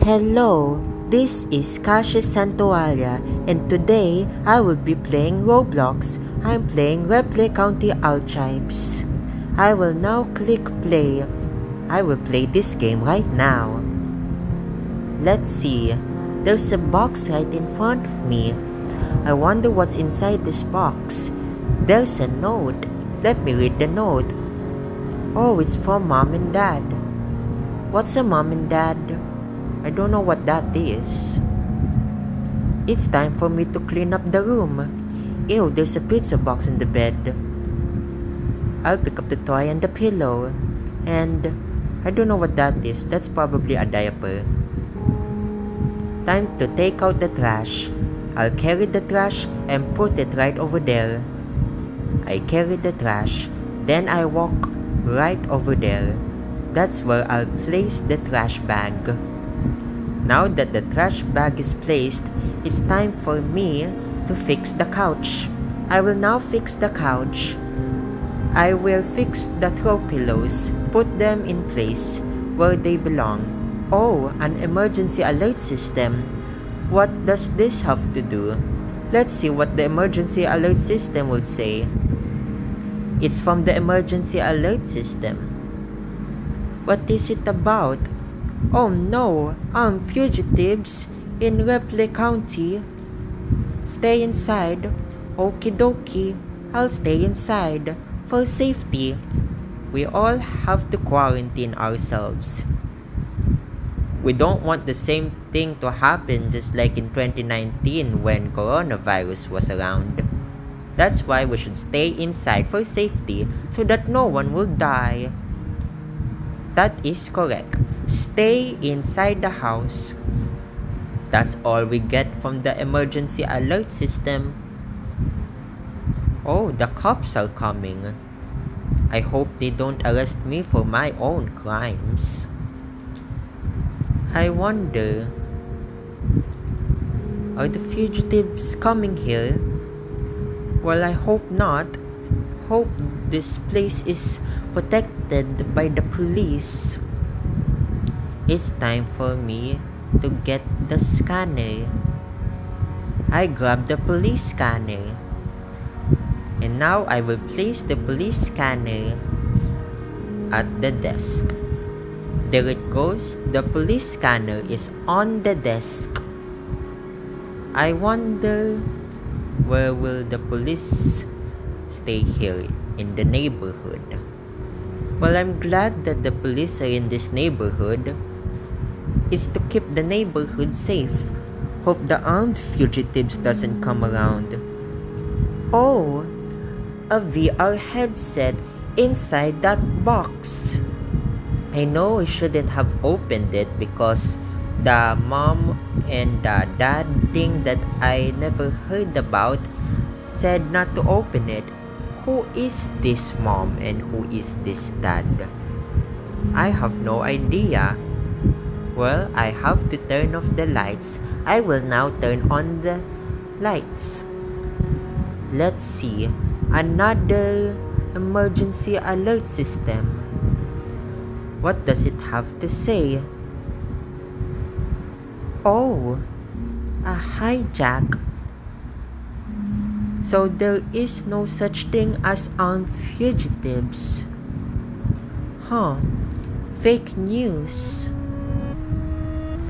Hello, this is Cassius Santoalia, and today I will be playing Roblox. I'm playing Replay County Archives. I will now click play. I will play this game right now. Let's see. There's a box right in front of me. I wonder what's inside this box. There's a note. Let me read the note. Oh, it's from Mom and Dad. What's a Mom and Dad? I don't know what that is. It's time for me to clean up the room. Ew, there's a pizza box in the bed. I'll pick up the toy and the pillow. And I don't know what that is. That's probably a diaper. Time to take out the trash. I'll carry the trash and put it right over there. I carry the trash. Then I walk right over there. That's where I'll place the trash bag. Now that the trash bag is placed, it's time for me to fix the couch. I will now fix the couch. I will fix the throw pillows, put them in place where they belong. Oh, an emergency alert system. What does this have to do? Let's see what the emergency alert system would say. It's from the emergency alert system. What is it about? Oh no, fugitives in Replay County. Stay inside. Okie dokie, I'll stay inside for safety. We all have to quarantine ourselves. We don't want the same thing to happen just like in 2019 when coronavirus was around. That's why we should stay inside for safety so that no one will die. That is correct. Stay inside the house. That's all we get from the emergency alert system. Oh, the cops are coming. I hope they don't arrest me for my own crimes. I wonder, are the fugitives coming here? Well, I hope not. Hope this place is protected by the police. It's time for me to get the scanner. I grab the police scanner. And now I will place the police scanner at the desk. There it goes. The police scanner is on the desk. I wonder, where will the police stay here in the neighborhood? Well, I'm glad that the police are in this neighborhood. It's to keep the neighborhood safe. Hope the armed fugitives doesn't come around. Oh, a VR headset inside that box. I know I shouldn't have opened it because the mom and the dad thing that I never heard about said not to open it. Who is this mom and who is this dad? I have no idea. Well, I have to turn off the lights. I will now turn on the lights. Let's see. Another emergency alert system. What does it have to say? Oh, a hijack. So there is no such thing as armed fugitives. Huh. Fake news.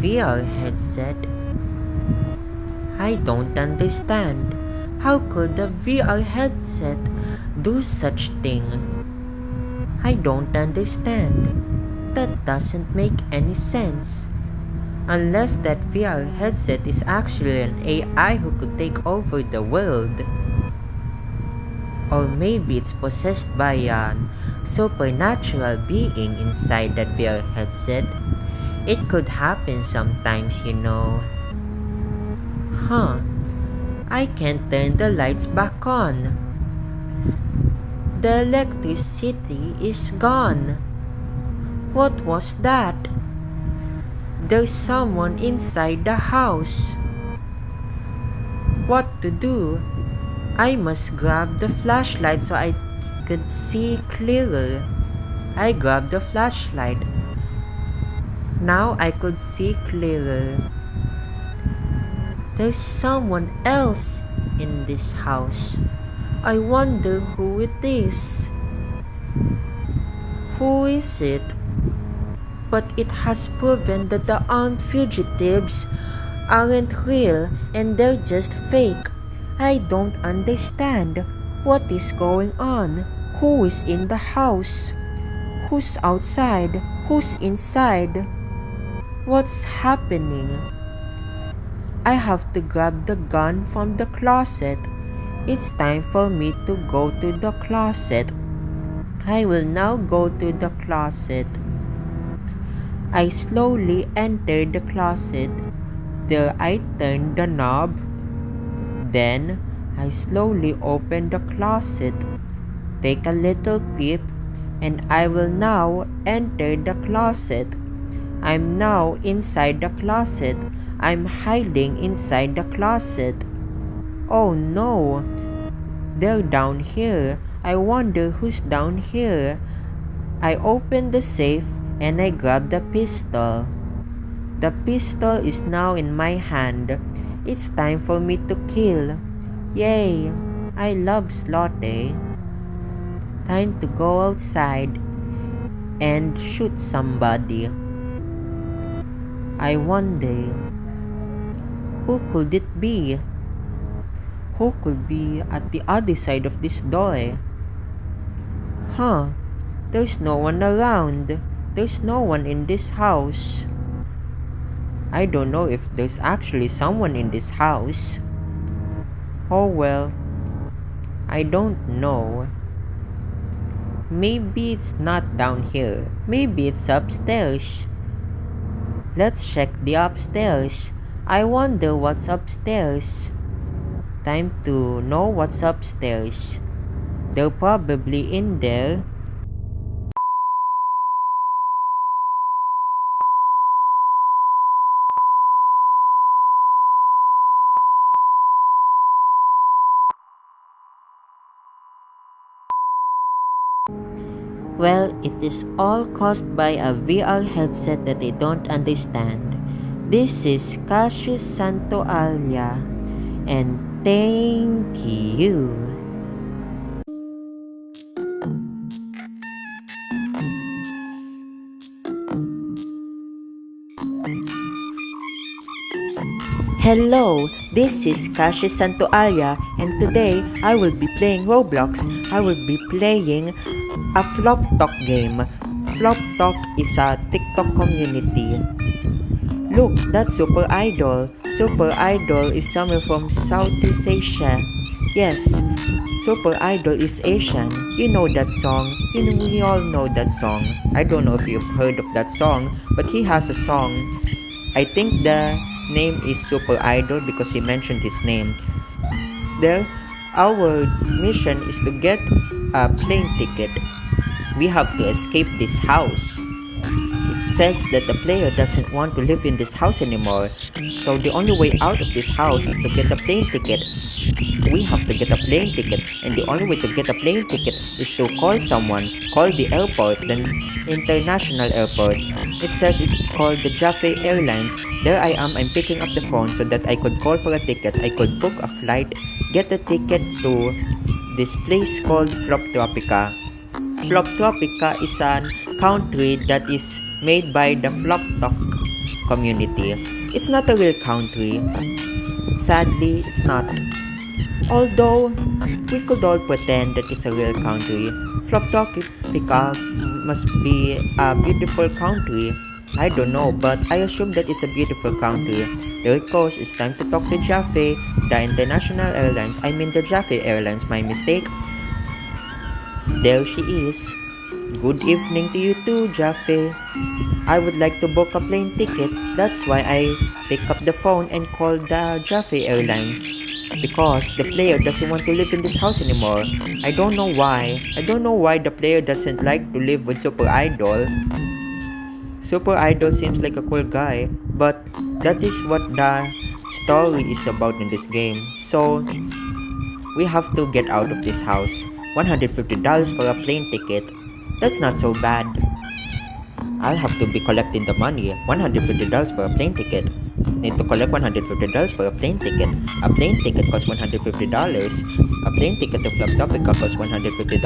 VR headset. I don't understand. How could a VR headset do such thing? I don't understand. That doesn't make any sense. Unless that VR headset is actually an AI who could take over the world. Or maybe it's possessed by a supernatural being inside that VR headset. It could happen sometimes, you know. Huh. I can't turn the lights back on. The electricity is gone. What was that? There's someone inside the house. What to do? I must grab the flashlight so I could see clearer. I grabbed the flashlight. Now I could see clearer. There's someone else in this house. I wonder who it is. Who is it? But it has proven that the armed fugitives aren't real and they're just fake. I don't understand. What is going on? Who is in the house? Who's outside? Who's inside? What's happening? I have to grab the gun from the closet. It's time for me to go to the closet. I will now go to the closet. I slowly enter the closet. There I turn the knob. Then I slowly open the closet. Take a little peep and I will now enter the closet. I'm now inside the closet. I'm hiding inside the closet. Oh no! They're down here. I wonder who's down here. I open the safe and I grab the pistol. The pistol is now in my hand. It's time for me to kill. Yay! I love slaughter. Time to go outside and shoot somebody. I wonder, who could it be? Who could be at the other side of this door? Huh, there's no one around. There's no one in this house. I don't know if there's actually someone in this house. Oh well, I don't know. Maybe it's not down here. Maybe it's upstairs. Let's check the upstairs. I wonder what's upstairs. Time to know what's upstairs. They're probably in there. Well, it is all caused by a VR headset that I don't understand. This is Cassius Santoalia, and thank you. Hello, this is Cassius Santoalia, and today I will be playing Roblox. I will be playing a Flop Talk game. Flop Talk is a TikTok community. Look, that's Super Idol. Super Idol is somewhere from Southeast Asia. Yes, Super Idol is Asian. You know that song. We all know that song. I don't know if you've heard of that song, but he has a song. I think the name is Super Idol because he mentioned his name. There, our mission is to get a plane ticket. We have to escape this house. It says that the player doesn't want to live in this house anymore, so the only way out of this house is to get a plane ticket. We have to get a plane ticket, and the only way to get a plane ticket is to call someone. Call the airport, the international airport. It says it's called the Jaffe Airlines. There I am, I'm picking up the phone so that I could call for a ticket. I could book a flight, get a ticket to this place called Floptropica. Floptropica is a country that is made by the Floptok community. It's not a real country. Sadly, it's not. Although, we could all pretend that it's a real country. Floptropica must be a beautiful country. I don't know, but I assume that it's a beautiful country. There it goes, it's time to talk to Jaffe, the international airlines. I mean the Jaffe Airlines, my mistake. There she is. Good evening to you too, Jaffe. I would like to book a plane ticket. That's why I pick up the phone and call the Jaffe Airlines. Because the player doesn't want to live in this house anymore. I don't know why. I don't know why the player doesn't like to live with Super Idol. Super Idol seems like a cool guy, but that is what the story is about in this game. So, we have to get out of this house. $150 for a plane ticket. That's not so bad. I'll have to be collecting the money. $150 for a plane ticket. Need to collect $150 for a plane ticket. A plane ticket costs $150. A plane ticket to Floptopica costs $150.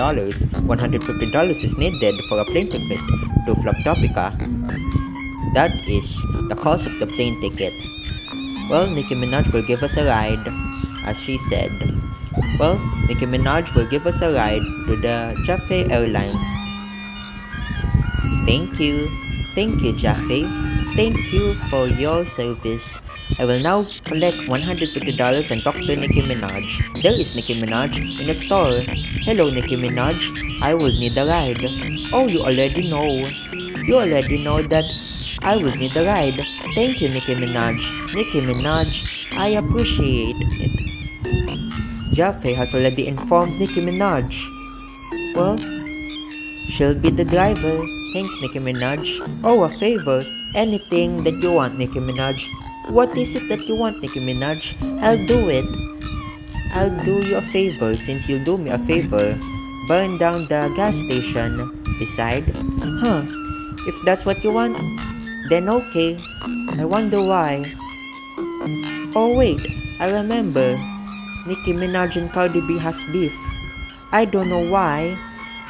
$150 is needed for a plane ticket to Floptopica. That is the cost of the plane ticket. Well, Nicki Minaj will give us a ride, as she said. Well, Nicki Minaj will give us a ride to the Jaffe Airlines. Thank you. Thank you, Jaffe. Thank you for your service. I will now collect $150 and talk to Nicki Minaj. There is Nicki Minaj in a store. Hello, Nicki Minaj. I will need a ride. Oh, you already know. You already know that I will need a ride. Thank you, Nicki Minaj. Nicki Minaj, I appreciate it. Jaffe has already informed Nicki Minaj. Well, she'll be the driver. Thanks, Nicki Minaj. Oh, a favor. Anything that you want, Nicki Minaj. What is it that you want, Nicki Minaj? I'll do it. I'll do you a favor since you'll do me a favor. Burn down the gas station beside. Huh. If that's what you want, then okay. I wonder why. Oh wait, I remember. Nicki Minaj and Cardi B has beef. I don't know why.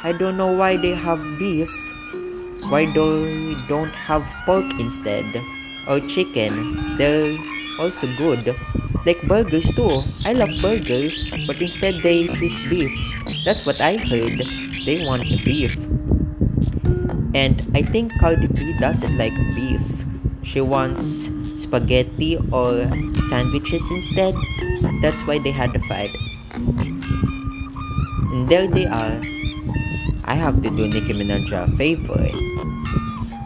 I don't know why they have beef. Why they don't have pork instead? Or chicken? They're also good. Like burgers too. I love burgers, but instead they choose beef. That's what I heard. They want beef. And I think Cardi B doesn't like beef. She wants spaghetti or sandwiches instead. That's why they had a fight. And there they are. I have to do Nicki Minaj a favor.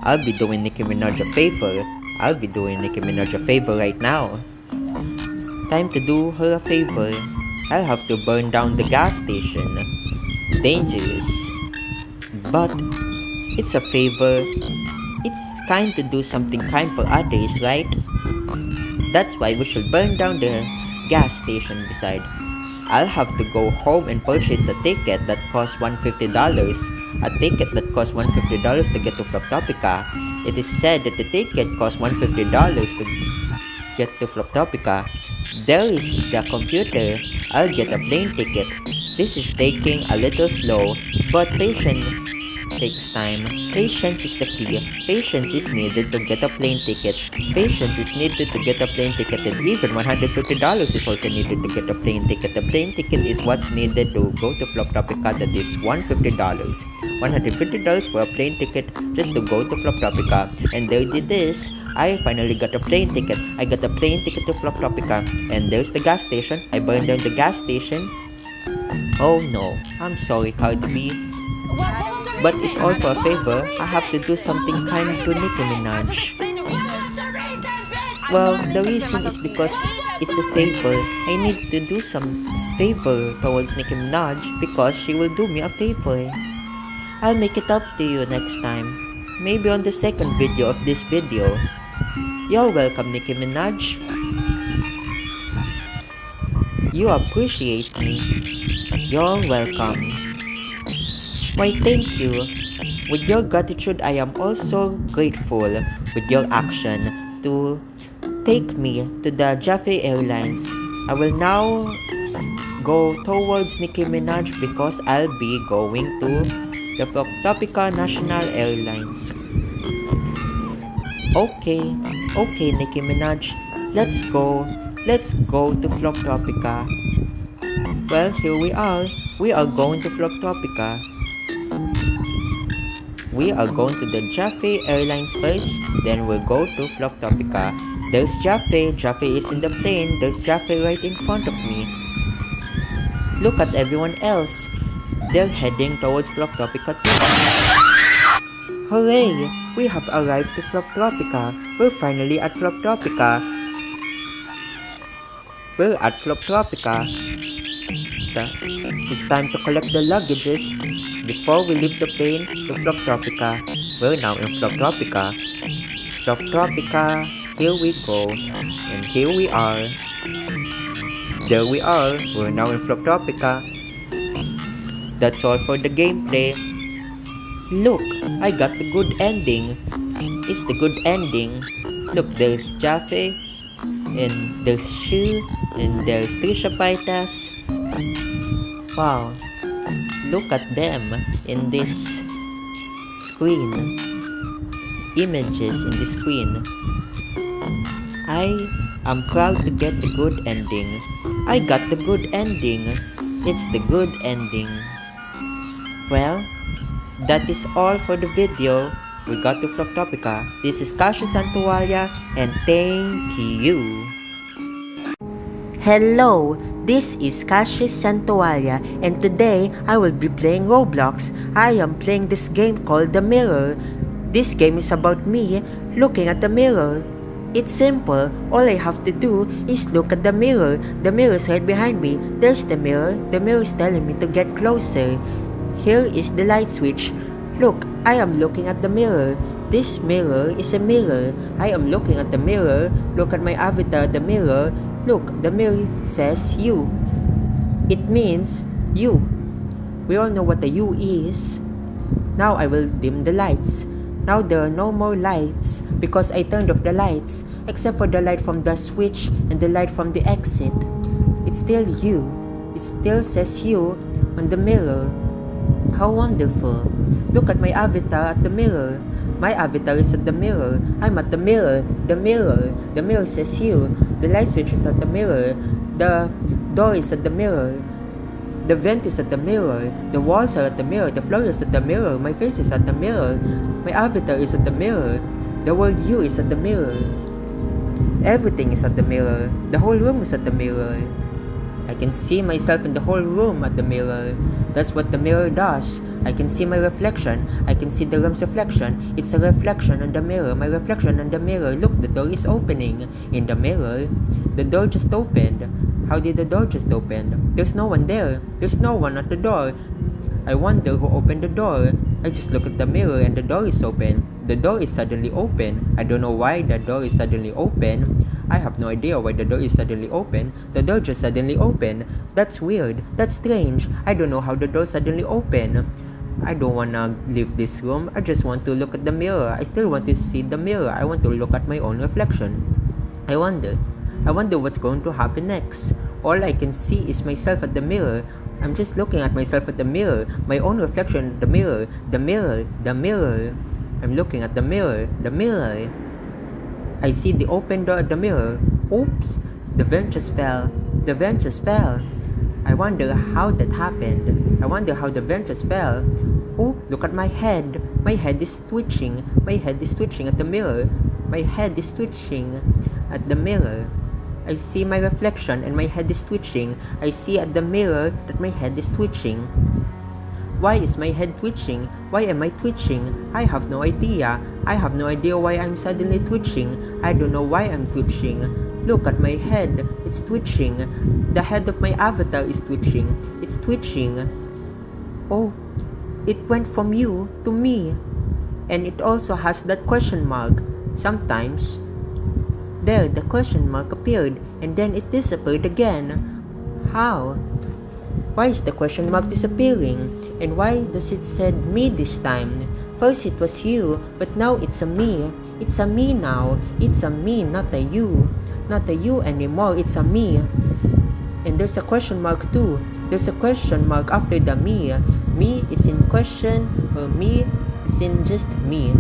I'll be doing Nicki Minaj a favor. I'll be doing Nicki Minaj a favor right now. Time to do her a favor. I'll have to burn down the gas station. Dangerous. But it's a favor. It's kind to do something kind for others, right? That's why we should burn down the gas station beside. I'll have to go home and purchase a ticket that costs $150. A ticket that costs $150 to get to Floptopica. It is said that the ticket costs $150 to get to Floptopica. There is the computer. I'll get a plane ticket. This is taking a little slow, but patience takes time. Patience is the key. Patience is needed to get a plane ticket. Patience is needed to get a plane ticket, and even $150 is also needed to get a plane ticket. The plane ticket is what's needed to go to Floptopica. That is $150. $150 for a plane ticket just to go to Floptopica. And there it is. I finally got a plane ticket. I got a plane ticket to Floptopica. And there's the gas station. I burned down the gas station. Oh no, I'm sorry, Cardi B. But it's all for a favor. I have to do something kind to Nicki Minaj. Well, the reason is because it's a favor. I need to do some favor towards Nicki Minaj because she will do me a favor. I'll make it up to you next time. Maybe on the second video of this video. You're welcome, Nicki Minaj. You appreciate me. You're welcome. Why, thank you. With your gratitude, I am also grateful with your action to take me to the Jaffe Airlines. I will now go towards Nicki Minaj because I'll be going to the Floptopica National Airlines. Okay, Nicki Minaj, let's go. Let's go to Floptopica. Well, here we are. We are going to Floptopica. We are going to the Jaffe Airlines first, then we'll go to Floptopica. There's Jaffe. Jaffe is in the plane. There's Jaffe right in front of me. Look at everyone else. They're heading towards Floptopica too. Hooray! We have arrived to Floptopica. We're finally at Floptopica. We're at Floptopica. It's time to collect the luggages before we leave the plane to Floptopica. We're now in Floptopica. Floptopica, here we go. And here we are. There we are. We're now in Floptopica. That's all for the gameplay. Look, I got the good ending. It's the good ending. Look, there's Jaffe, and there's Shu, and there's Trisha Paitas. Wow, look at them in this screen. Images in the screen. I am proud to get the good ending. I got the good ending. It's the good ending. Well, that is all for the video. We got to Floctopica. This is Cassius Santualia, and thank you. Hello, this is Cassius Santualia, and today I will be playing Roblox. I am playing this game called The Mirror. This game is about me looking at the mirror. It's simple. All I have to do is look at the mirror. The mirror is right behind me. There's the mirror. The mirror is telling me to get closer. Here is the light switch. Look, I am looking at the mirror. This mirror is a mirror. I am looking at the mirror. Look at my avatar, the mirror. Look, the mirror says you. It means you. We all know what the U is. Now I will dim the lights. Now there are no more lights because I turned off the lights, except for the light from the switch and the light from the exit. It's still you. It still says you on the mirror. How wonderful. Look at my avatar at the mirror. My avatar is at the mirror. I'm at the mirror. The mirror. The mirror says you. The light switch is at the mirror. The door is at the mirror. The vent is at the mirror. The walls are at the mirror. The floor is at the mirror. My face is at the mirror. My avatar is at the mirror. The word you is at the mirror. Everything is at the mirror. The whole room is at the mirror. I can see myself in the whole room at the mirror. That's what the mirror does. I can see my reflection. I can see the room's reflection. It's a reflection on the mirror. My reflection on the mirror. Look, the door is opening. In the mirror, the door just opened. How did the door just open? There's no one there. There's no one at the door. I wonder who opened the door. I just look at the mirror and the door is open. The door is suddenly open. I don't know why the door is suddenly open. I have no idea why the door is suddenly open. The door just suddenly opened. That's weird. That's strange. I don't know how the door suddenly opened. I don't wanna leave this room. I just want to look at the mirror. I still want to see the mirror. I want to look at my own reflection. I wonder what's going to happen next. All I can see is myself at the mirror. I'm just looking at myself at the mirror. My own reflection at the mirror. The mirror. The mirror. I'm looking at the mirror. The mirror. I see the open door at the mirror. Oops. The vent just fell. The vent just fell. I wonder how that happened. I wonder how the vent just fell. Oh, look at my head. My head is twitching. My head is twitching at the mirror. My head is twitching at the mirror. I see my reflection and my head is twitching. I see at the mirror that my head is twitching. Why is my head twitching? Why am I twitching? I have no idea. I have no idea why I'm suddenly twitching. I don't know why I'm twitching. Look at my head. It's twitching. The head of my avatar is twitching. It's twitching. Oh, it went from you to me. And it also has that question mark. Sometimes, there the question mark appeared and then it disappeared again. How? Why is the question mark disappearing? And why does it said me this time? First it was you, but now it's a me. It's a me now. It's a me, not a you. Not a you anymore, it's a me. And there's a question mark too. There's a question mark after the me. Me is in question, or me is in just me.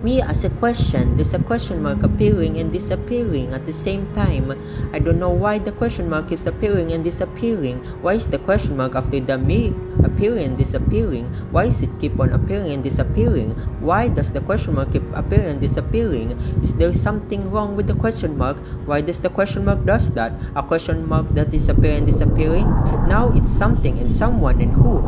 Me as a question. There's a question mark appearing and disappearing at the same time. I don't know why the question mark keeps appearing and disappearing. Why is the question mark after the me appearing and disappearing? Why does it keep on appearing and disappearing? Why does the question mark keep appearing and disappearing? Is there something wrong with the question mark? Why does the question mark does that? A question mark that is appearing and disappearing? Now it's something and someone and who.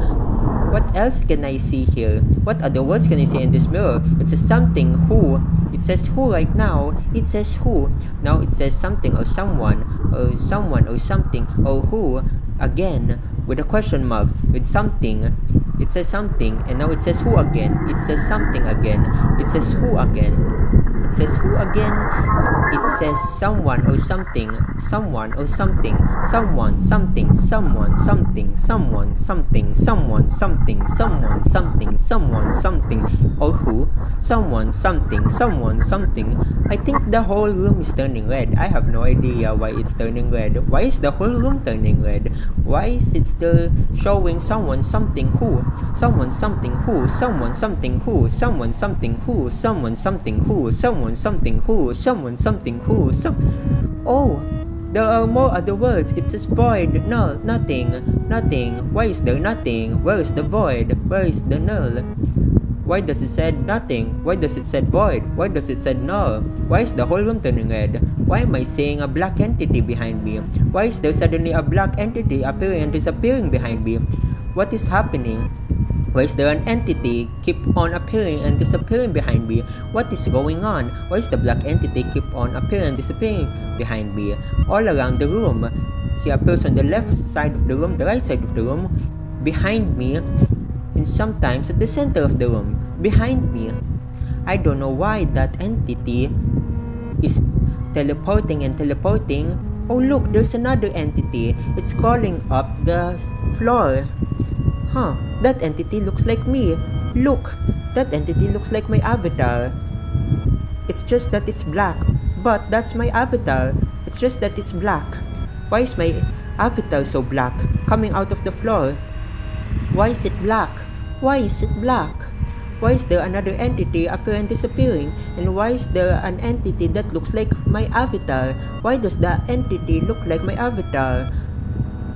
What else can I see here? What other words can I see in this mirror? It says something, who. It says who right now. It says who. Now it says something or someone or something or who again with a question mark with something. It says something and now it says who again. It says something again. It says who again. It says who again. It says someone or something, someone or something, someone, something, someone, something, someone, something, someone, something, someone, something, someone, something, or who, someone, something, someone, something. I think the whole room is turning red. I have no idea why it's turning red. Why is the whole room turning red? Why is it still showing someone, something, who, someone, something, who, someone, something, who, someone, something, who, someone, something, who, someone, something, who, someone, something, who, Oh, there are more other words. It says void, null, nothing, nothing. Why is there nothing? Where is the void? Where is the null? Why does it say nothing? Why does it say void? Why does it say null? Why is the whole room turning red? Why am I seeing a black entity behind me? Why is there suddenly a black entity appearing and disappearing behind me? What is happening? Why is there an entity keep on appearing and disappearing behind me? What is going on? Why is the black entity keep on appearing and disappearing behind me? All around the room. He appears on the left side of the room, the right side of the room, behind me, and sometimes at the center of the room, behind me. I don't know why that entity is teleporting and teleporting. Oh look, there's another entity. It's crawling up the floor. Huh, that entity looks like me. Look, that entity looks like my avatar. It's just that it's black, but that's my avatar. It's just that it's black. Why is my avatar so black, coming out of the floor? Why is it black? Why is it black? Why is there another entity appearing and disappearing? And why is there an entity that looks like my avatar? Why does the entity look like my avatar?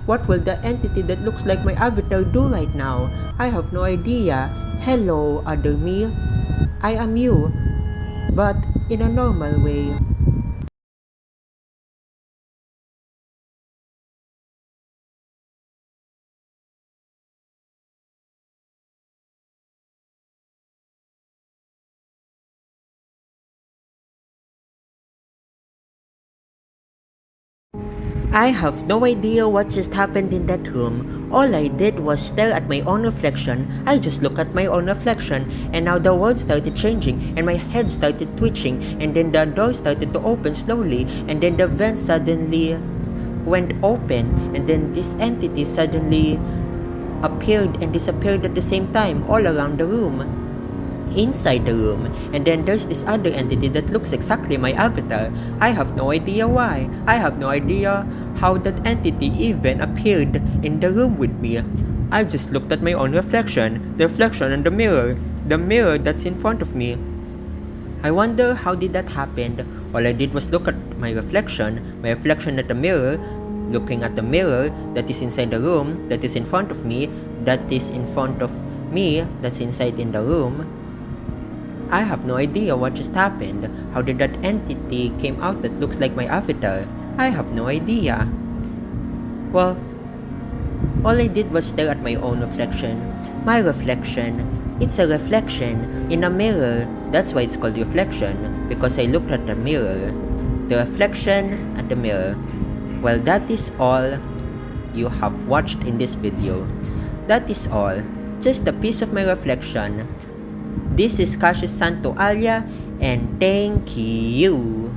What will the entity that looks like my avatar do right now? I have no idea. Hello, other me. I am you, but in a normal way. I have no idea what just happened in that room. All I did was stare at my own reflection. I just looked at my own reflection, and now the world started changing, and my head started twitching, and then the door started to open slowly, and then the vent suddenly went open, and then this entity suddenly appeared and disappeared at the same time all around the room. Inside the room, and then there's this other entity that looks exactly my avatar. I have no idea why. I have no idea how that entity even appeared in the room with me. I just looked at my own reflection, the reflection in the mirror that's in front of me. I wonder how did that happen. All I did was look at my reflection at the mirror, looking at the mirror that is inside the room, that is in front of me, that is in front of me, that's inside in the room. I have no idea what just happened. How did that entity came out that looks like my avatar? I have no idea. Well, all I did was stare at my own reflection. My reflection, it's a reflection in a mirror. That's why it's called reflection, because I looked at the mirror. The reflection at the mirror. Well, that is all you have watched in this video. That is all. Just a piece of my reflection. This is Cassius Santoalia, and thank you.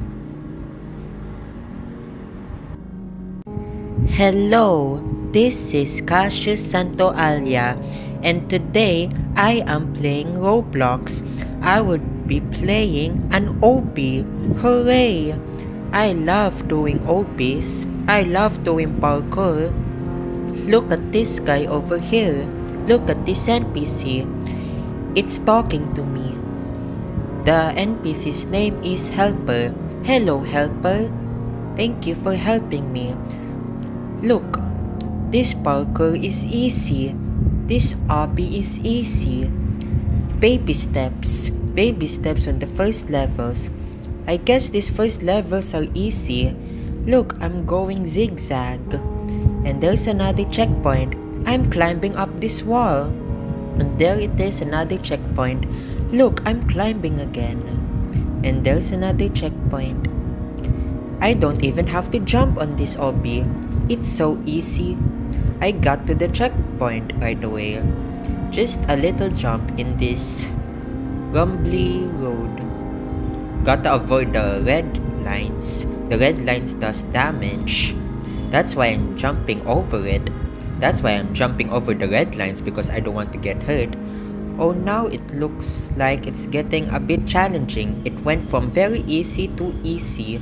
Hello, this is Cassius Santoalia, and today I am playing Roblox. I will be playing an OP. Hooray! I love doing OPs. I love doing parkour. Look at this guy over here. Look at this NPC. It's talking to me. The NPC's name is Helper. Hello, Helper. Thank you for helping me. Look, this parkour is easy. This obby is easy. Baby steps on the first levels. I guess these first levels are easy. Look, I'm going zigzag. And there's another checkpoint. I'm climbing up this wall. And there it is, another checkpoint. Look, I'm climbing again. And there's another checkpoint. I don't even have to jump on this obby. It's so easy. I got to the checkpoint right away. Just a little jump in this rumbly road. Gotta avoid the red lines. The red lines does damage. That's why I'm jumping over it. That's why I'm jumping over the red lines, because I don't want to get hurt. Oh, now it looks like it's getting a bit challenging. It went from very easy to easy.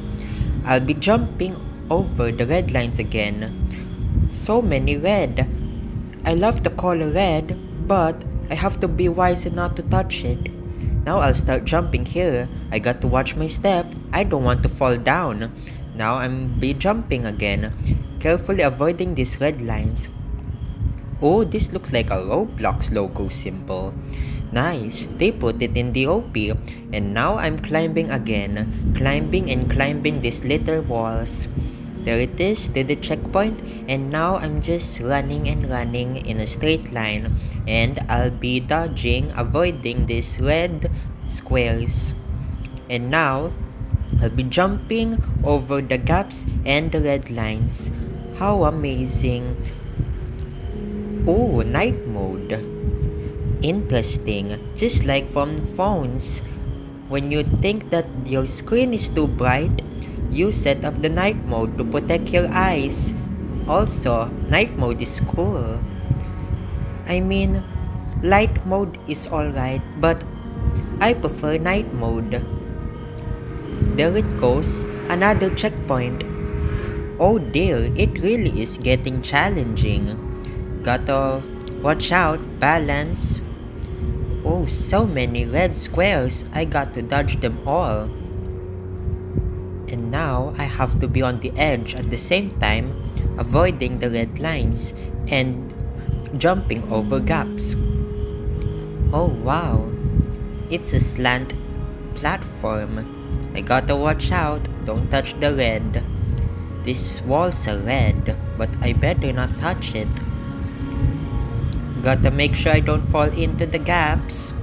I'll be jumping over the red lines again. So many red. I love the color red, but I have to be wise and not to touch it. Now I'll start jumping here. I got to watch my step. I don't want to fall down. Now I'm be jumping again, carefully avoiding these red lines. Oh, this looks like a Roblox logo symbol. Nice, they put it in the OP. And now I'm climbing again, climbing and climbing these little walls. There it is, to the checkpoint, and now I'm just running and running in a straight line, and I'll be dodging, avoiding these red squares. And now I'll be jumping over the gaps and the red lines. How amazing! Oh, night mode. Interesting, just like from phones. When you think that your screen is too bright, you set up the night mode to protect your eyes. Also, night mode is cool. I mean, light mode is alright, but I prefer night mode. There it goes, another checkpoint. Oh dear, it really is getting challenging. Gotta watch out, balance. Oh, so many red squares, I got to dodge them all. And now I have to be on the edge at the same time, avoiding the red lines and jumping over gaps. Oh wow, it's a slant platform. I gotta watch out, don't touch the red. These walls are red, but I better not touch it. Gotta make sure I don't fall into the gaps.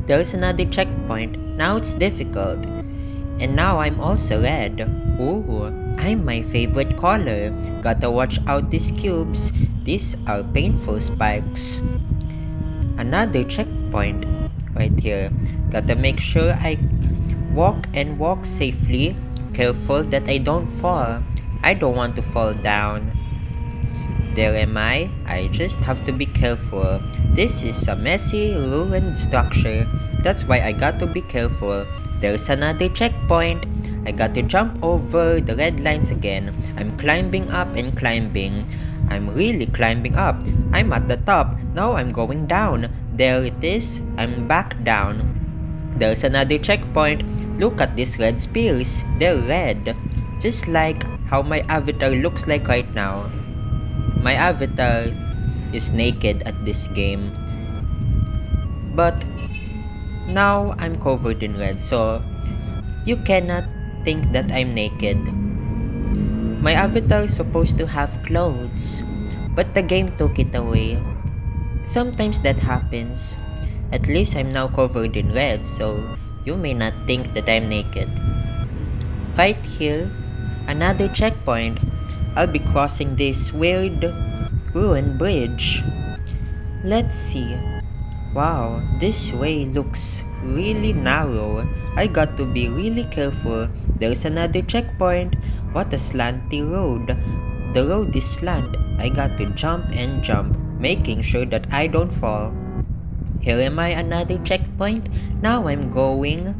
There's another checkpoint, now it's difficult. And now I'm also red. Ooh, I'm my favorite color. Gotta watch out these cubes, these are painful spikes. Another checkpoint right here. Gotta make sure I walk and walk safely. Careful that I don't fall. I don't want to fall down. There am I just have to be careful. This is a messy, ruined structure. That's why I got to be careful. There's another checkpoint. I got to jump over the red lines again. I'm climbing up and climbing. I'm really climbing up. I'm at the top. Now I'm going down. There it is. I'm back down. There's another checkpoint. Look at these red spears. They're red. Just like how my avatar looks like right now. My avatar is naked at this game. But now I'm covered in red, so you cannot think that I'm naked. My avatar is supposed to have clothes, but the game took it away. Sometimes that happens. At least I'm now covered in red, so you may not think that I'm naked. Right here, another checkpoint. I'll be crossing this weird ruined bridge. Let's see. Wow, this way looks really narrow. I got to be really careful. There's another checkpoint. What a slanty road. The road is slant. I got to jump and jump, making sure that I don't fall. Here am I, another checkpoint. Now I'm going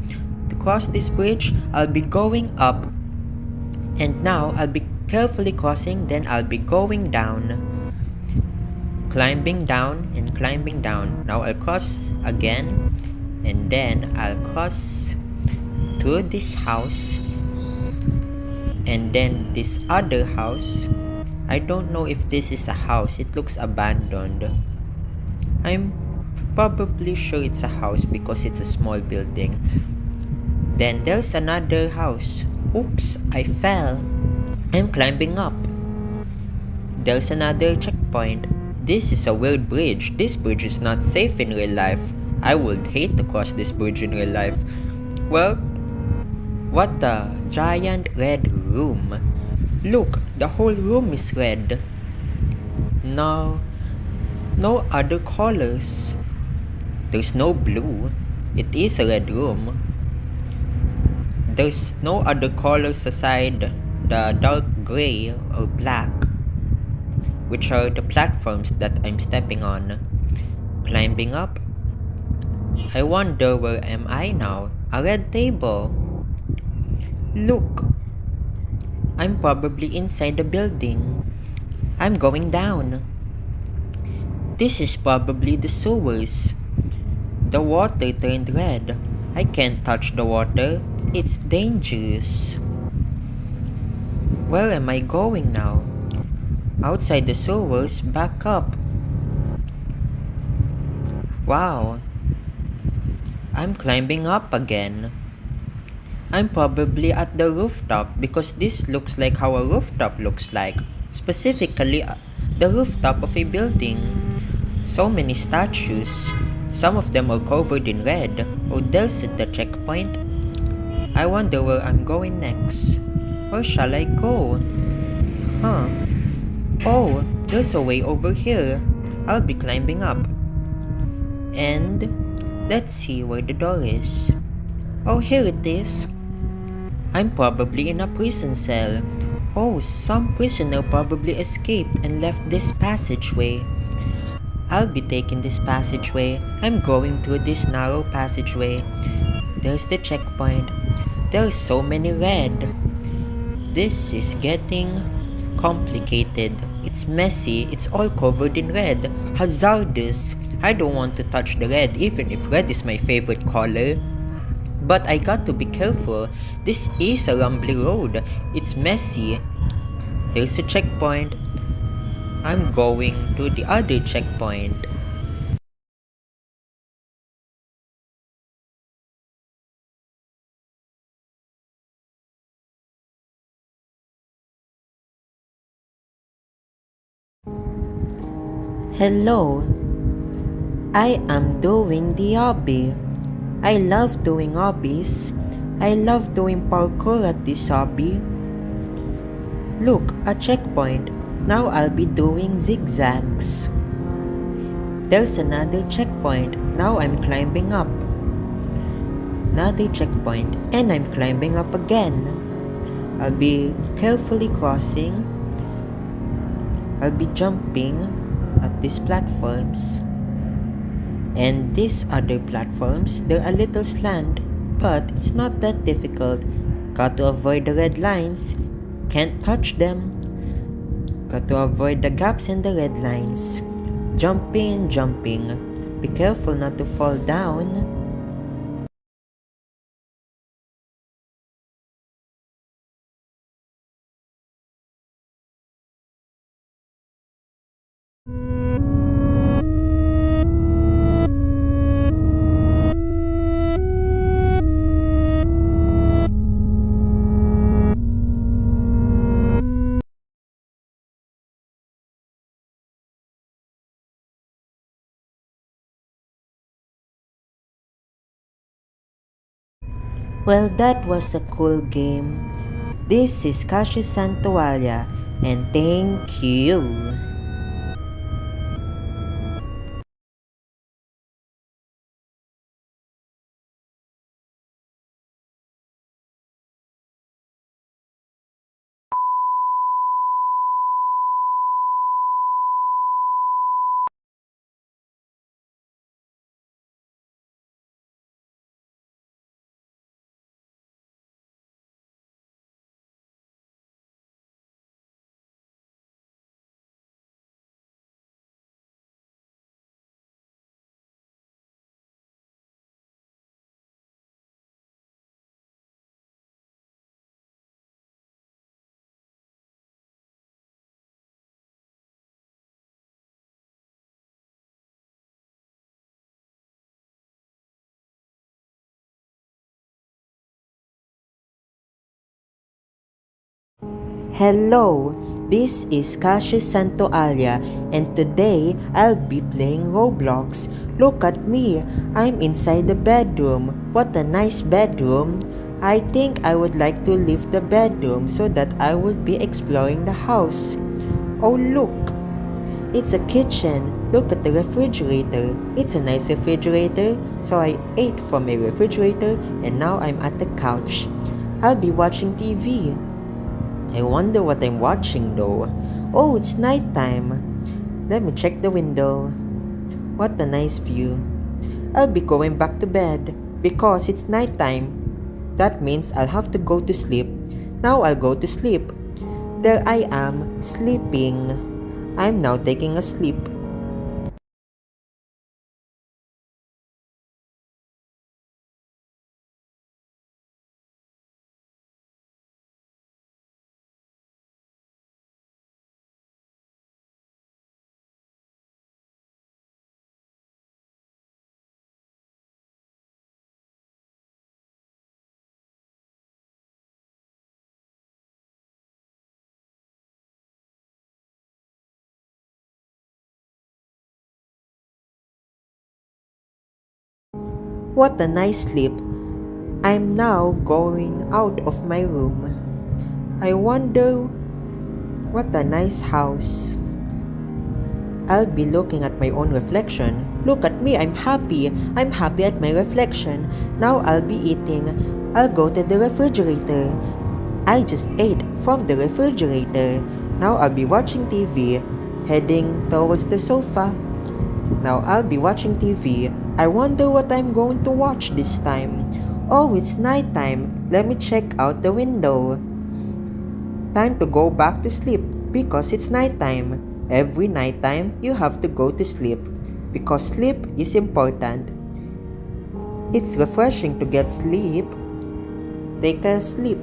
to cross this bridge. I'll be going up. And now I'll be carefully crossing, then I'll be going down. Climbing down and climbing down. Now I'll cross again, and then I'll cross through this house, and then this other house. I don't know if this is a house. It looks abandoned. I'm probably sure it's a house because it's a small building. Then there's another house. Oops, I fell. I'm climbing up. There's another checkpoint. This is a weird bridge. This bridge is not safe in real life. I would hate to cross this bridge in real life. Well, what a giant red room. Look, the whole room is red. No other colors. There's no blue. It is a red room. There's no other colors aside the dark gray or black, which are the platforms that I'm stepping on. Climbing up. I wonder where am I now? A red table. Look, I'm probably inside the building. I'm going down. This is probably the sewers. The water turned red. I can't touch the water. It's dangerous. Where am I going now? Outside the sewers, back up. Wow. I'm climbing up again. I'm probably at the rooftop because this looks like how a rooftop looks like. Specifically, the rooftop of a building. So many statues. Some of them are covered in red. Oh, there's the checkpoint. I wonder where I'm going next. Where shall I go? Huh. Oh, there's a way over here. I'll be climbing up. And let's see where the door is. Oh, here it is. I'm probably in a prison cell. Oh, some prisoner probably escaped and left this passageway. I'll be taking this passageway. I'm going through this narrow passageway. There's the checkpoint. There's so many red. This is getting complicated. It's messy. It's all covered in red. Hazardous. I don't want to touch the red, even if red is my favorite color. But I got to be careful. This is a rumbly road. It's messy. There's a checkpoint. I'm going to the other checkpoint. Hello. I am doing the hobby. I love doing hobbies. I love doing parkour at this hobby. Look, a checkpoint. Now I'll be doing zigzags. There's another checkpoint. Now I'm climbing up. Another checkpoint, and I'm climbing up again. I'll be carefully crossing. I'll be jumping at these platforms. And these other platforms, they're a little slant, but it's not that difficult. Got to avoid the red lines. Can't touch them. Got to avoid the gaps in the red lines. Jumping, jumping. Be careful not to fall down. Well, that was a cool game. This is Kashi Santualia, and thank you. Hello, this is Kashi Santualia, and today I'll be playing Roblox. Look at me, I'm inside the bedroom. What a nice bedroom. I think I would like to leave the bedroom so that I will be exploring the house. Oh look, it's a kitchen. Look at the refrigerator. It's a nice refrigerator. So I ate from a refrigerator and now I'm at the couch. I'll be watching TV. I wonder what I'm watching though. Oh, it's nighttime. Let me check the window. What a nice view. I'll be going back to bed because it's nighttime. That means I'll have to go to sleep. Now I'll go to sleep. There I am, sleeping. I'm now taking a sleep. What a nice sleep. I'm now going out of my room. I wonder what a nice house. I'll be looking at my own reflection. Look at me, I'm happy. I'm happy at my reflection. Now I'll be eating. I'll go to the refrigerator. I just ate from the refrigerator. Now I'll be watching TV, heading towards the sofa. Now I'll be watching TV. I wonder what I'm going to watch this time. Oh, it's nighttime. Let me check out the window. Time to go back to sleep because it's nighttime. Every nighttime, you have to go to sleep because sleep is important. It's refreshing to get sleep. Take a sleep.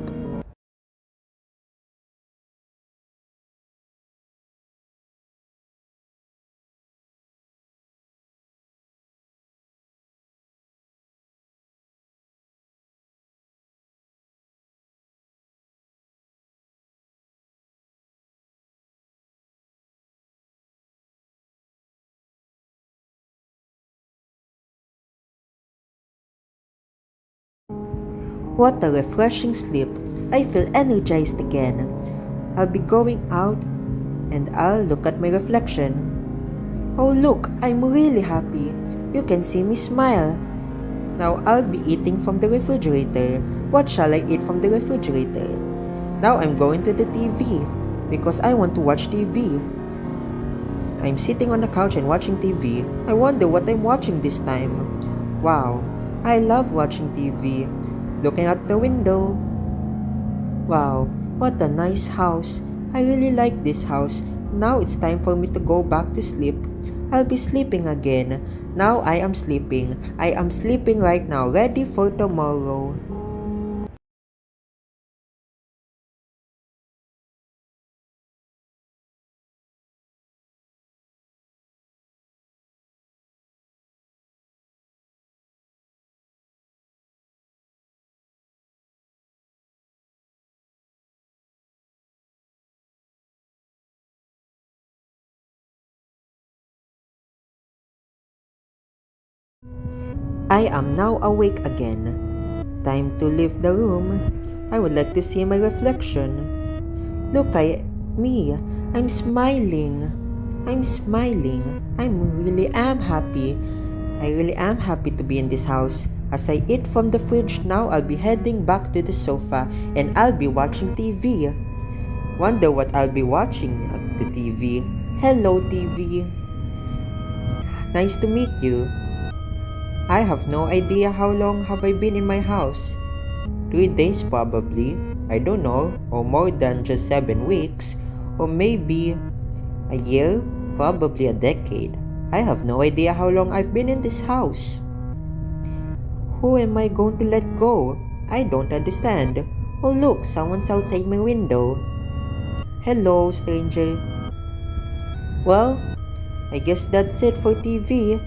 What a refreshing sleep. I feel energized again. I'll be going out and I'll look at my reflection. Oh look, I'm really happy. You can see me smile. Now I'll be eating from the refrigerator. What shall I eat from the refrigerator? Now I'm going to the TV because I want to watch TV. I'm sitting on the couch and watching TV. I wonder what I'm watching this time. Wow, I love watching TV. Looking at the window. Wow, what a nice house. I really like this house. Now it's time for me to go back to sleep. I'll be sleeping again. Now I am sleeping. I am sleeping right now, ready for tomorrow. I am now awake again. Time to leave the room. I would like to see my reflection. Look at me. I'm smiling. I'm smiling. I happy. I really am happy to be in this house. As I eat from the fridge, now I'll be heading back to the sofa and I'll be watching TV. Wonder what I'll be watching at the TV. Hello TV. Nice to meet you. I have no idea how long have I been in my house. 3 days probably, I don't know, or more than just 7 weeks, or maybe a year, probably a decade. I have no idea how long I've been in this house. Who am I going to let go? I don't understand. Oh look, someone's outside my window. Hello, stranger. Well, I guess that's it for TV.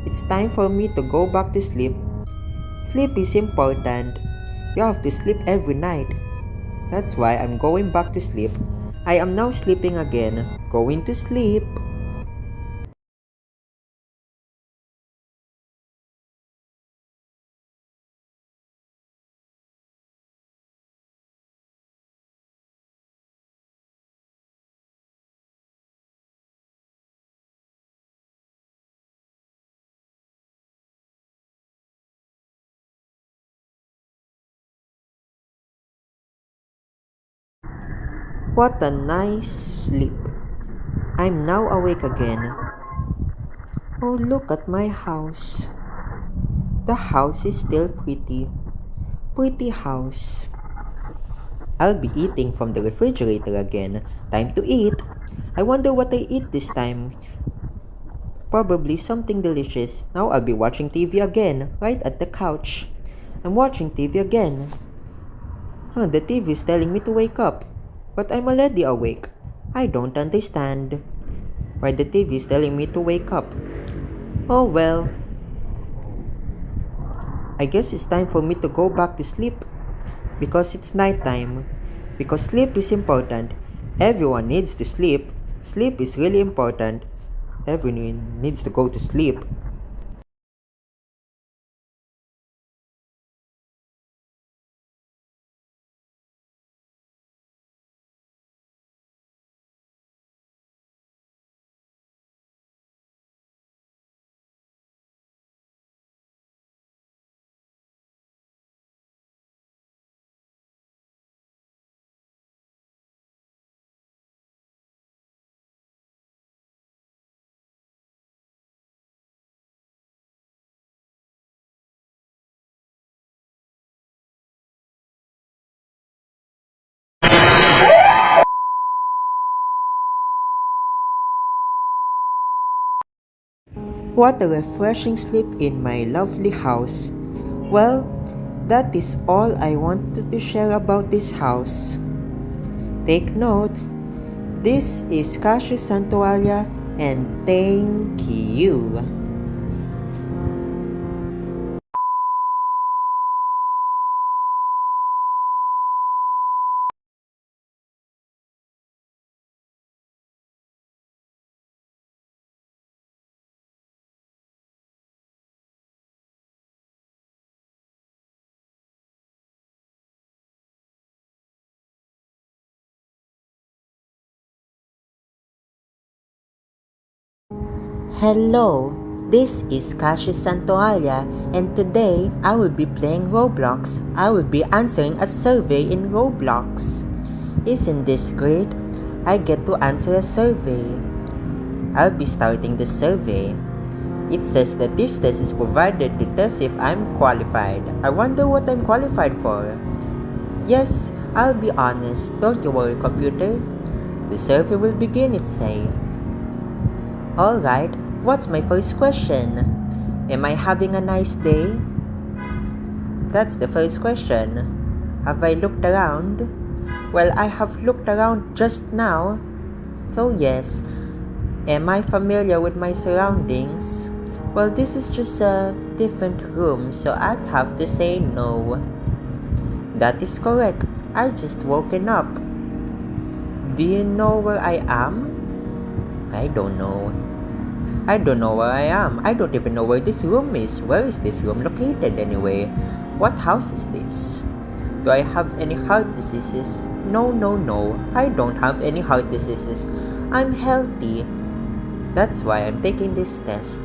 It's time for me to go back to sleep. Sleep is important. You have to sleep every night. That's why I'm going back to sleep. I am now sleeping again. Going to sleep. What a nice sleep. I'm now awake again. Oh, look at my house. The house is still pretty. Pretty house. I'll be eating from the refrigerator again. Time to eat. I wonder what I eat this time. Probably something delicious. Now I'll be watching TV again, right at the couch. I'm watching TV again. The TV is telling me to wake up. But I'm already awake. I don't understand why the TV is telling me to wake up. Oh well. I guess it's time for me to go back to sleep. Because it's nighttime. Because sleep is important. Everyone needs to sleep. Sleep is really important. Everyone needs to go to sleep. What a refreshing sleep in my lovely house. Well, that is all I wanted to share about this house. Take note, this is Cassius Santualia and thank you. Hello, this is Cassius Santualia and today I will be playing Roblox. I will be answering a survey in Roblox. Isn't this great? I get to answer a survey. I'll be starting the survey. It says that this test is provided to test if I'm qualified. I wonder what I'm qualified for. Yes, I'll be honest. Don't you worry, computer. The survey will begin, it say. Alright, what's my first question? Am I having a nice day? That's the first question. Have I looked around? Well, I have looked around just now. So yes. Am I familiar with my surroundings? Well, this is just a different room, so I'll have to say no. That is correct. I just woken up. Do you know where I am? I don't know. I don't know where I am. I don't even know where this room is. Where is this room located anyway? What house is this? Do I have any heart diseases? No. I don't have any heart diseases. I'm healthy. That's why I'm taking this test.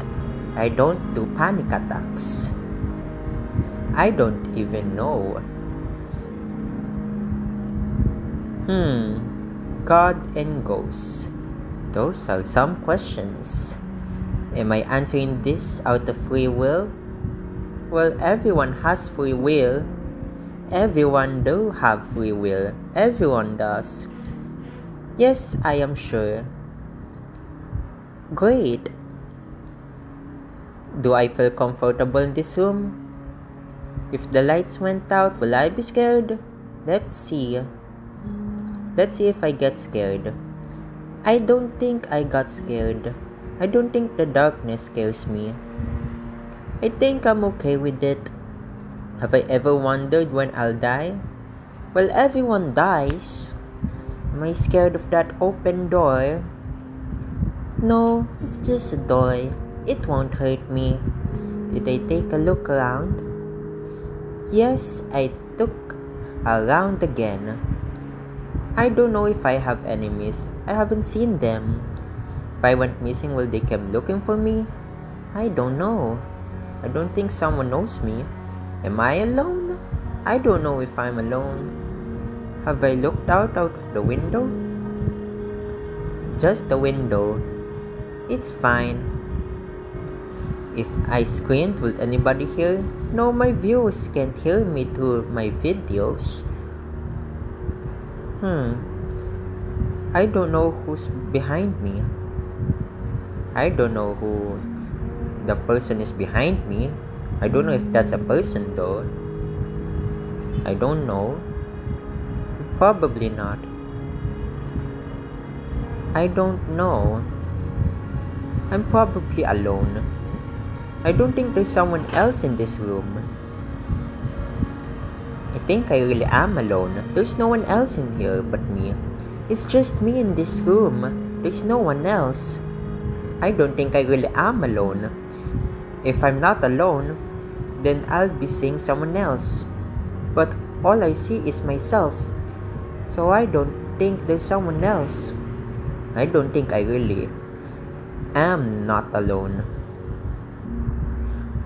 I don't do panic attacks. I don't even know. God and ghosts. Those are some questions. Am I answering this out of free will? Well, everyone has free will. Everyone do have free will. Everyone does. Yes, I am sure. Great. Do I feel comfortable in this room? If the lights went out, will I be scared? Let's see. Let's see if I get scared. I don't think I got scared. I don't think the darkness scares me. I think I'm okay with it. Have I ever wondered when I'll die? Well, everyone dies. Am I scared of that open door? No, it's just a door. It won't hurt me. Did I take a look around? Yes, I took a round again. I don't know if I have enemies. I haven't seen them. If I went missing, will they come looking for me? I don't know. I don't think someone knows me. Am I alone? I don't know if I'm alone. Have I looked out of the window? Just the window. It's fine. If I screamed, will anybody hear? No, my viewers can't hear me through my videos. I don't know who's behind me. I don't know who the person is behind me. I don't know if that's a person though. I don't know. Probably not. I don't know. I'm probably alone. I don't think there's someone else in this room. I think I really am alone. There's no one else in here but me. It's just me in this room. There's no one else. I don't think I really am alone. If I'm not alone, then I'll be seeing someone else. But all I see is myself. So I don't think there's someone else. I don't think I really am not alone.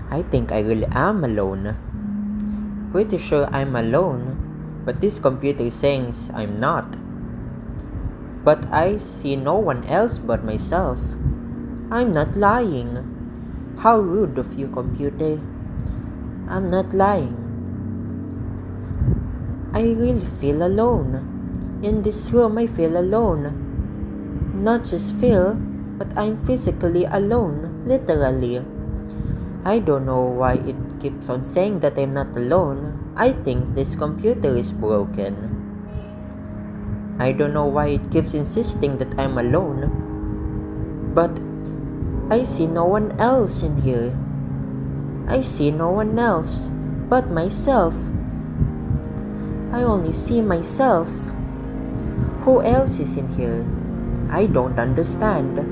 I think I really am alone. Pretty sure I'm alone, but this computer is saying I'm not. But I see no one else but myself. I'm not lying. How rude of you, computer. I'm not lying. I really feel alone. In this room, I feel alone. Not just feel, but I'm physically alone, literally. I don't know why it keeps on saying that I'm not alone. I think this computer is broken. I don't know why it keeps insisting that I'm alone. But I see no one else in here. I see no one else but myself. I only see myself. Who else is in here? I don't understand.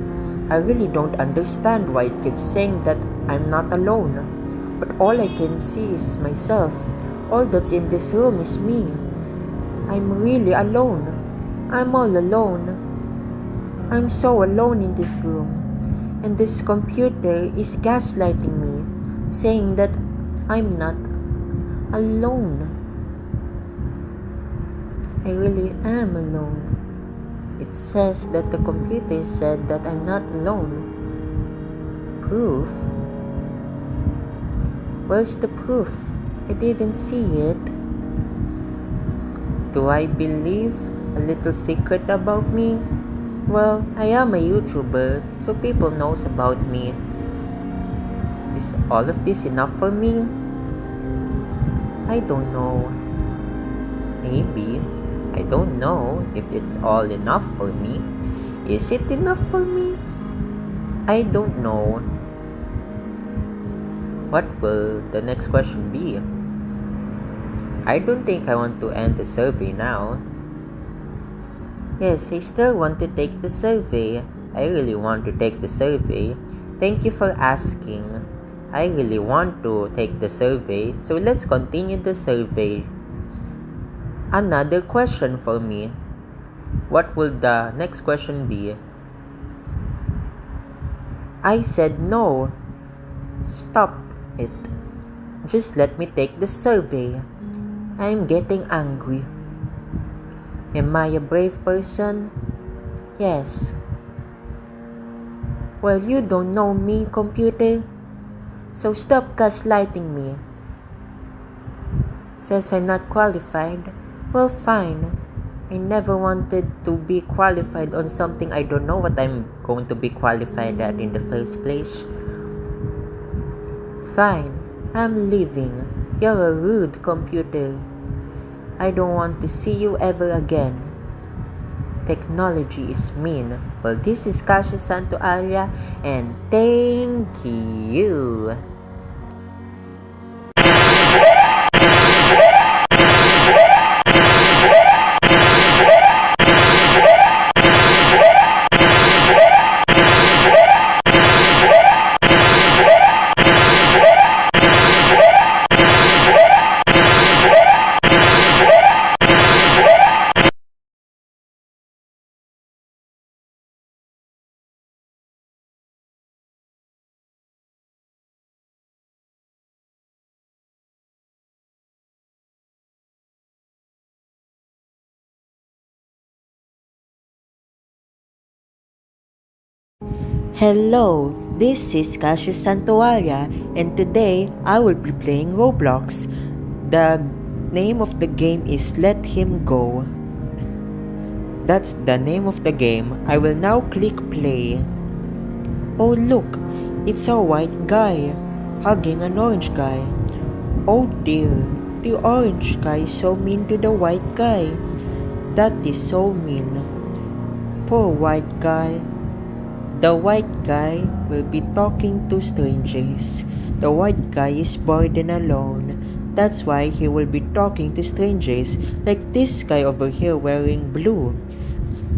I really don't understand why it keeps saying that I'm not alone. But all I can see is myself. All that's in this room is me. I'm really alone. I'm all alone. I'm so alone in this room. And this computer is gaslighting me, saying that I'm not alone. I really am alone. It says that the computer said that I'm not alone. Proof? Where's the proof? I didn't see it. Do I believe a little secret about me? Well, I am a YouTuber, so people knows about me. Is all of this enough for me? I don't know. Maybe. I don't know if it's all enough for me. Is it enough for me? I don't know. What will the next question be? I don't think I want to end the survey now. Yes, I still want to take the survey. I really want to take the survey. Thank you for asking. I really want to take the survey, so let's continue the survey. Another question for me. What will the next question be? I said no. Stop it. Just let me take the survey. I'm getting angry. Am I a brave person? Yes. Well, you don't know me, computer. So stop gaslighting me. Says I'm not qualified. Well, fine. I never wanted to be qualified on something I don't know what I'm going to be qualified at in the first place. Fine. I'm leaving. You're a rude computer. I don't want to see you ever again. Technology is mean. Well, this is Cassius Santoalia, and thank you. Hello, this is Cassius Santoalia, and today I will be playing Roblox. The name of the game is Let Him Go. That's the name of the game. I will now click play. Oh look, it's a white guy hugging an orange guy. Oh dear, the orange guy is so mean to the white guy. That is so mean. Poor white guy. The white guy will be talking to strangers. The white guy is bored and alone. That's why he will be talking to strangers, like this guy over here wearing blue.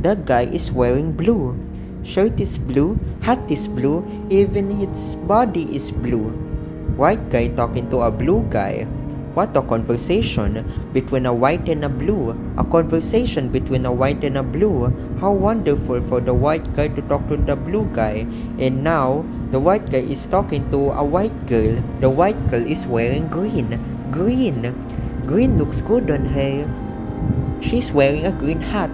The guy is wearing blue. Shirt is blue, hat is blue, even its body is blue. White guy talking to a blue guy. What a conversation between a white and a blue. A conversation between a white and a blue. How wonderful for the white guy to talk to the blue guy. And now, the white guy is talking to a white girl. The white girl is wearing green. Green. Green looks good on her. She's wearing a green hat.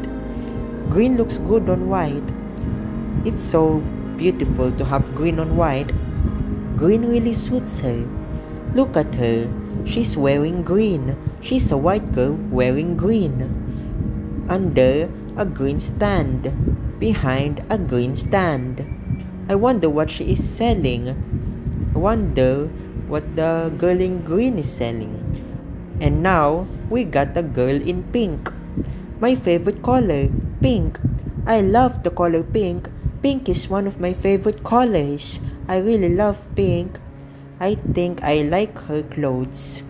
Green looks good on white. It's so beautiful to have green on white. Green really suits her. Look at her. She's wearing green. She's a white girl wearing green. Under a green stand. Behind a green stand. I wonder what she is selling. I wonder what the girl in green is selling. And now, we got a girl in pink. My favorite color, pink. I love the color pink. Pink is one of my favorite colors. I really love pink. I think I like her clothes.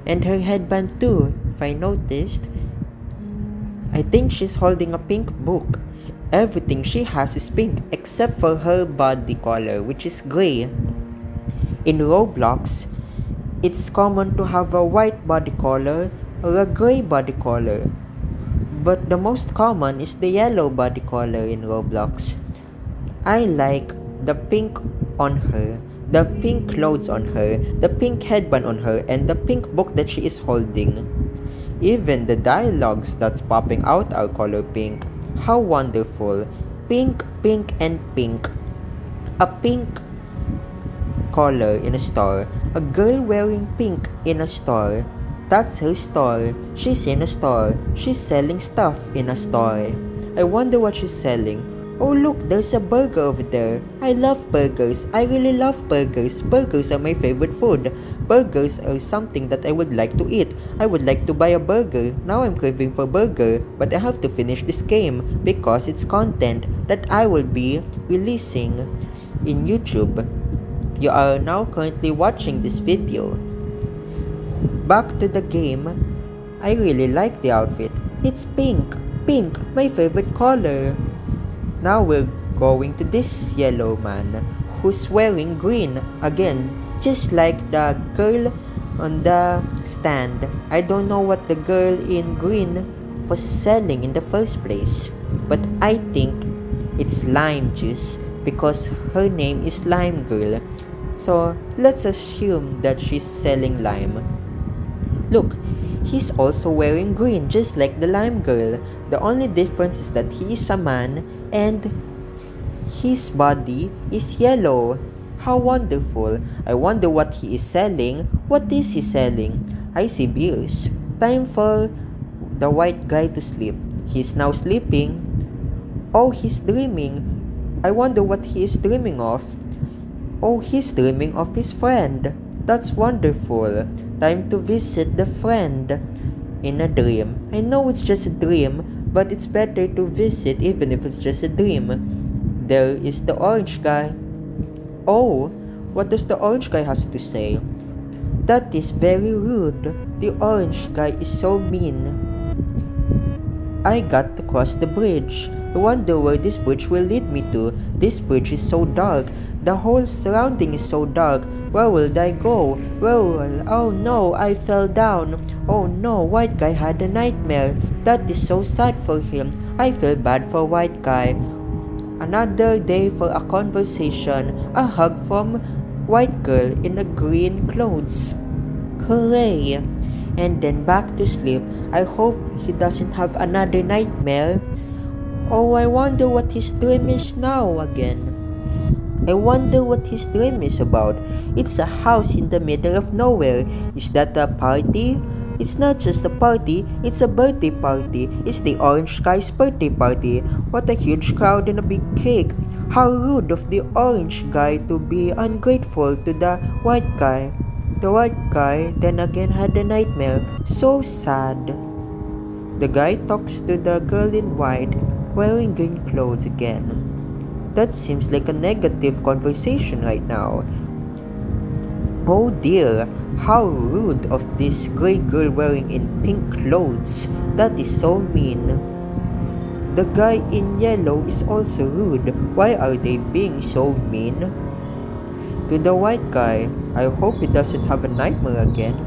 And her headband too, if I noticed. I think she's holding a pink book. Everything she has is pink except for her body color, which is gray. In Roblox, it's common to have a white body color or a gray body color. But the most common is the yellow body color in Roblox. I like the pink on her, the pink clothes on her, the pink headband on her, and the pink book that she is holding. Even the dialogues that's popping out are color pink. How wonderful. Pink, pink, and pink. A pink color in a store. A girl wearing pink in a store. That's her store. She's in a store. She's selling stuff in a store. I wonder what she's selling. Oh look, there's a burger over there. I love burgers. I really love burgers. Burgers are my favorite food. Burgers are something that I would like to eat. I would like to buy a burger. Now I'm craving for burger, but I have to finish this game because it's content that I will be releasing in YouTube. You are now currently watching this video. Back to the game. I really like the outfit. It's pink. Pink, my favorite color. Now we're going to this yellow man who's wearing green again, just like the girl on the stand. I don't know what the girl in green was selling in the first place, but I think it's lime juice because her name is Lime Girl. So let's assume that she's selling lime. Look, he's also wearing green just like the Lime Girl. The only difference is that he is a man and his body is yellow. How wonderful. I wonder what he is selling. What is he selling? I see beers. Time for the white guy to sleep. He's now sleeping. Oh, he's dreaming. I wonder what he is dreaming of. Oh, he's dreaming of his friend. That's wonderful. Time to visit the friend in a dream. I know it's just a dream, but it's better to visit even if it's just a dream. There is the orange guy. Oh, what does the orange guy has to say? That is very rude. The orange guy is so mean. I got to cross the bridge. I wonder where this bridge will lead me to. This bridge is so dark. The whole surrounding is so dark. Where will I go? Oh no, I fell down. Oh no, white guy had a nightmare. That is so sad for him. I feel bad for white guy. Another day for a conversation. A hug from white girl in a green clothes. Hooray! And then back to sleep. I hope he doesn't have another nightmare. Oh, I wonder what his dream is now again. I wonder what his dream is about. It's a house in the middle of nowhere. Is that a party? It's not just a party, it's a birthday party. It's the orange guy's birthday party. What a huge crowd and a big cake. How rude of the orange guy to be ungrateful to the white guy. The white guy then again had a nightmare. So sad. The guy talks to the girl in white, wearing green clothes again. That seems like a negative conversation right now. Oh dear, how rude of this gray girl wearing in pink clothes. That is so mean. The guy in yellow is also rude. Why are they being so mean? To the white guy, I hope he doesn't have a nightmare again.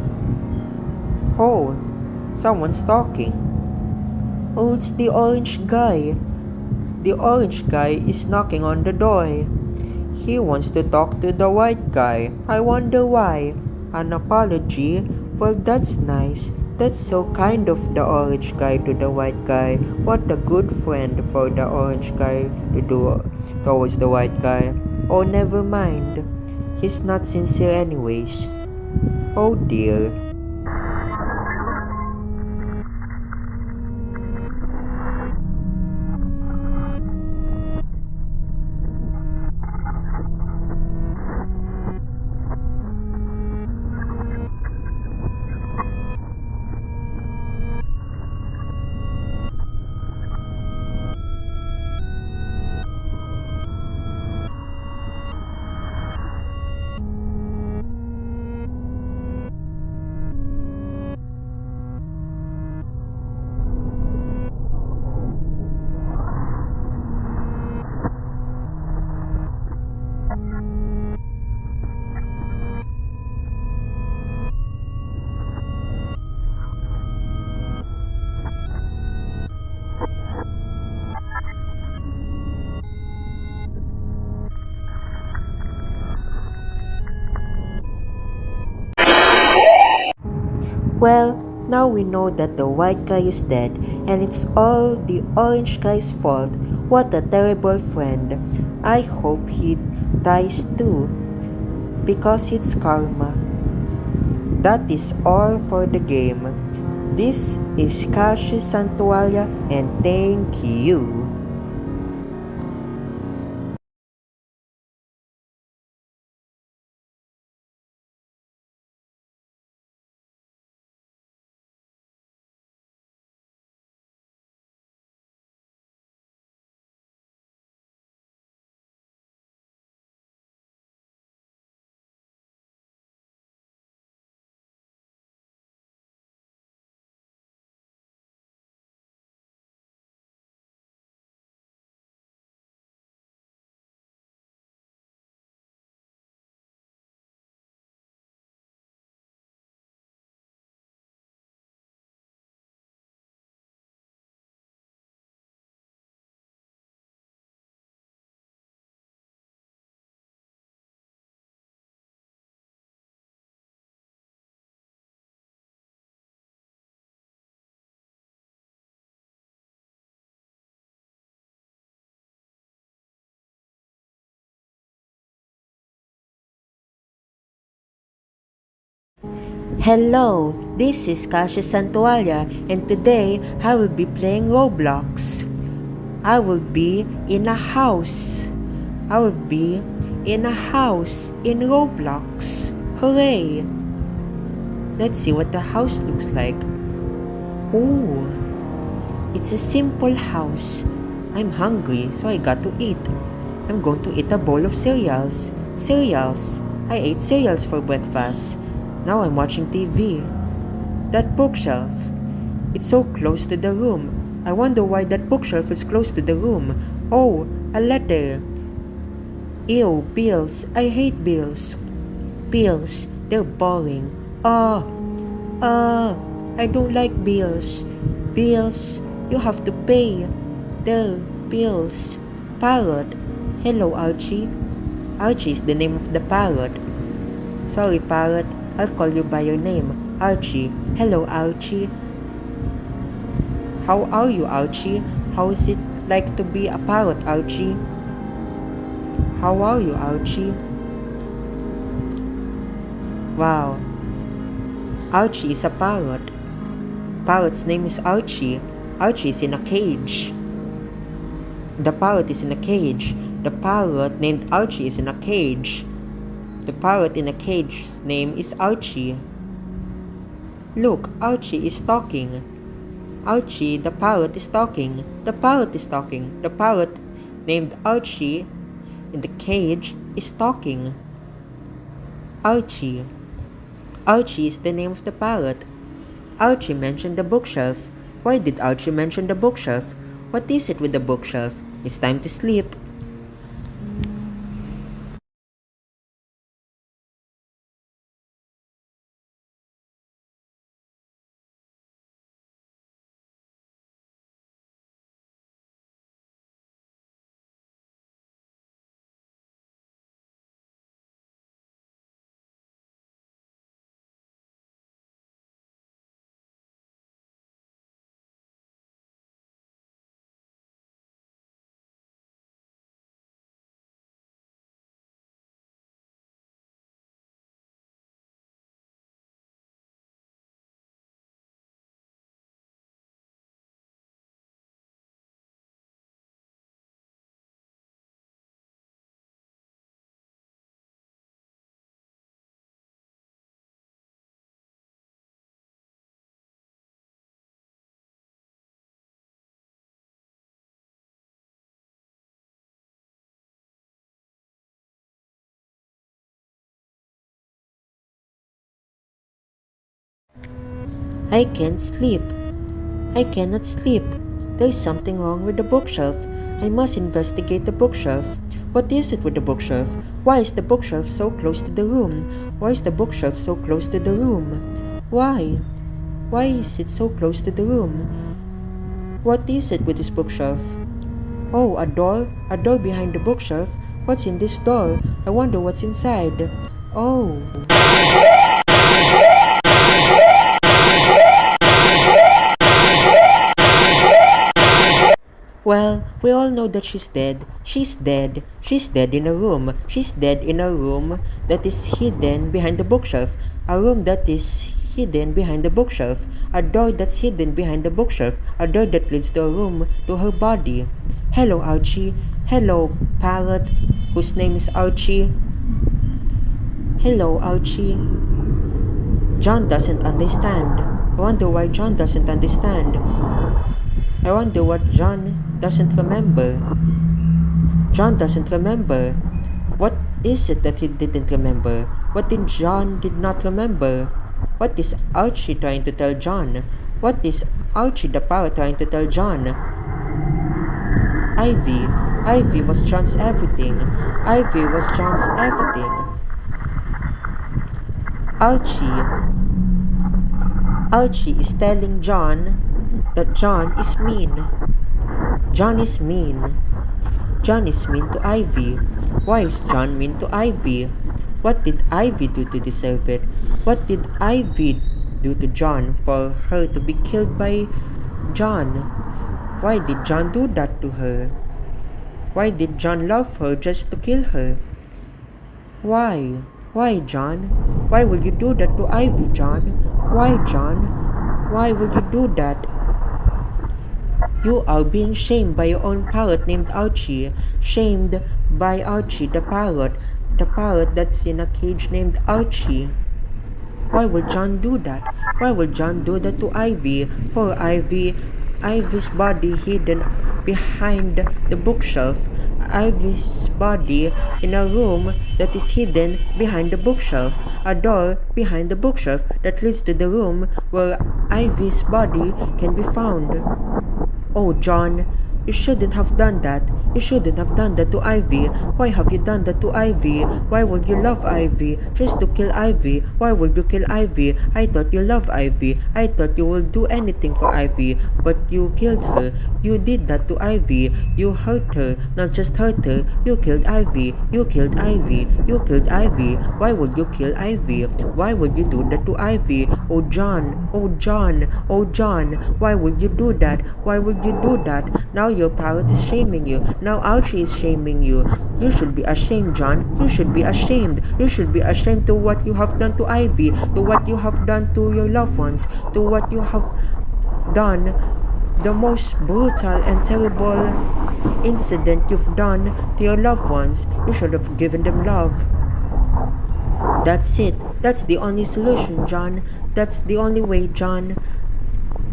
Oh, someone's talking. Oh, it's the orange guy. The orange guy is knocking on the door. He wants to talk to the white guy. I wonder why. An apology? Well, that's nice. That's so kind of the orange guy to the white guy. What a good friend for the orange guy to do towards the white guy. Oh, never mind. He's not sincere anyways. Oh dear. Well, now we know that the white guy is dead and it's all the orange guy's fault. What a terrible friend. I hope he dies too, because it's karma. That is all for the game. This is Cassius Santualia and thank you. Hello, this is Cassius Santualia and today I will be playing Roblox. I will be in a house. I will be in a house in Roblox. Hooray! Let's see what the house looks like. Oh, it's a simple house. I'm hungry, so I got to eat. I'm going to eat a bowl of cereals. Cereals. I ate cereals for breakfast. Now I'm watching TV. That bookshelf. It's so close to the room. I wonder why that bookshelf is close to the room. Oh, a letter. Ew, bills. I hate bills. Bills. They're boring. I don't like bills. Bills. You have to pay. There, bills. Parrot. Hello, Archie. Archie is the name of the parrot. Sorry, parrot. I'll call you by your name, Archie. Hello, Archie. How are you, Archie? How is it like to be a parrot, Archie? How are you, Archie? Wow. Archie is a parrot. Parrot's name is Archie. Archie is in a cage. The parrot is in a cage. The parrot named Archie is in a cage. The parrot in a cage's name is Archie. Look, Archie is talking. Archie, the parrot, is talking. The parrot is talking. The parrot named Archie in the cage is talking. Archie. Archie is the name of the parrot. Archie mentioned the bookshelf. Why did Archie mention the bookshelf? What is it with the bookshelf? It's time to sleep. I can't sleep. I cannot sleep. There's something wrong with the bookshelf. I must investigate the bookshelf. What is it with the bookshelf? Why is the bookshelf so close to the room? Why is the bookshelf so close to the room? Why? Why is it so close to the room? What is it with this bookshelf? Oh, a door? A door behind the bookshelf? What's in this door? I wonder what's inside. Oh. Well, we all know that she's dead. She's dead. She's dead in a room. She's dead in a room that is hidden behind the bookshelf. A room that is hidden behind the bookshelf. A door that's hidden behind the bookshelf. A door that leads to a room to her body. Hello, Archie. Hello, parrot, whose name is Archie. Hello, Archie. John doesn't understand. I wonder why John doesn't understand. I wonder what John doesn't remember. John doesn't remember. What is it that he didn't remember? What did John did not remember? What is Archie trying to tell John? What is Archie the parrot trying to tell John? Ivy. Ivy was John's everything. Ivy was John's everything. Archie. Archie is telling John that John is mean. John is mean. John is mean to Ivy. Why is John mean to Ivy? What did Ivy do to deserve it? What did Ivy do to John for her to be killed by John? Why did John do that to her? Why did John love her just to kill her? Why? Why, John? Why will you do that to Ivy, John? Why, John? Why will you do that? You are being shamed by your own parrot named Archie. Shamed by Archie the parrot that's in a cage named Archie. Why will John do that? Why will John do that to Ivy? Poor Ivy. Ivy's body hidden behind the bookshelf. Ivy's body in a room that is hidden behind the bookshelf. A door behind the bookshelf that leads to the room where Ivy's body can be found. Oh, John, you shouldn't have done that. You shouldn't have done that to Ivy. Why have you done that to Ivy? Why would you love Ivy just to kill Ivy? Why would you kill Ivy? I thought you loved Ivy. I thought you would do anything for Ivy. But you killed her. You did that to Ivy. You hurt her. Not just hurt her. You killed Ivy. You killed Ivy. You killed Ivy. Why would you kill Ivy? Why would you do that to Ivy? Oh, John. Oh, John. Oh, John. Why would you do that? Why would you do that? Now your parrot is shaming you. Now Archie is shaming you. You should be ashamed, John. You should be ashamed. You should be ashamed to what you have done to Ivy, to what you have done to your loved ones, to what you have done, the most brutal and terrible incident you've done to your loved ones. You should have given them love. That's it. That's the only solution, John. That's the only way, John.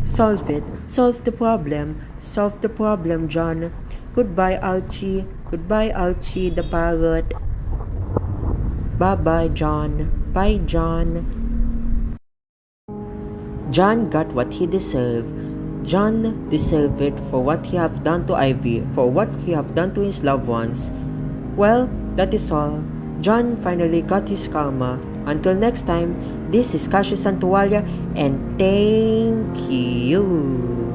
Solve it. Solve the problem. Solve the problem, John. Goodbye, Archie. Goodbye, Archie the parrot. Bye-bye, John. Bye, John. John got what he deserved. John deserved it for what he have done to Ivy, for what he have done to his loved ones. Well, that is all. John finally got his karma. Until next time, this is Kashi Santualia and thank you.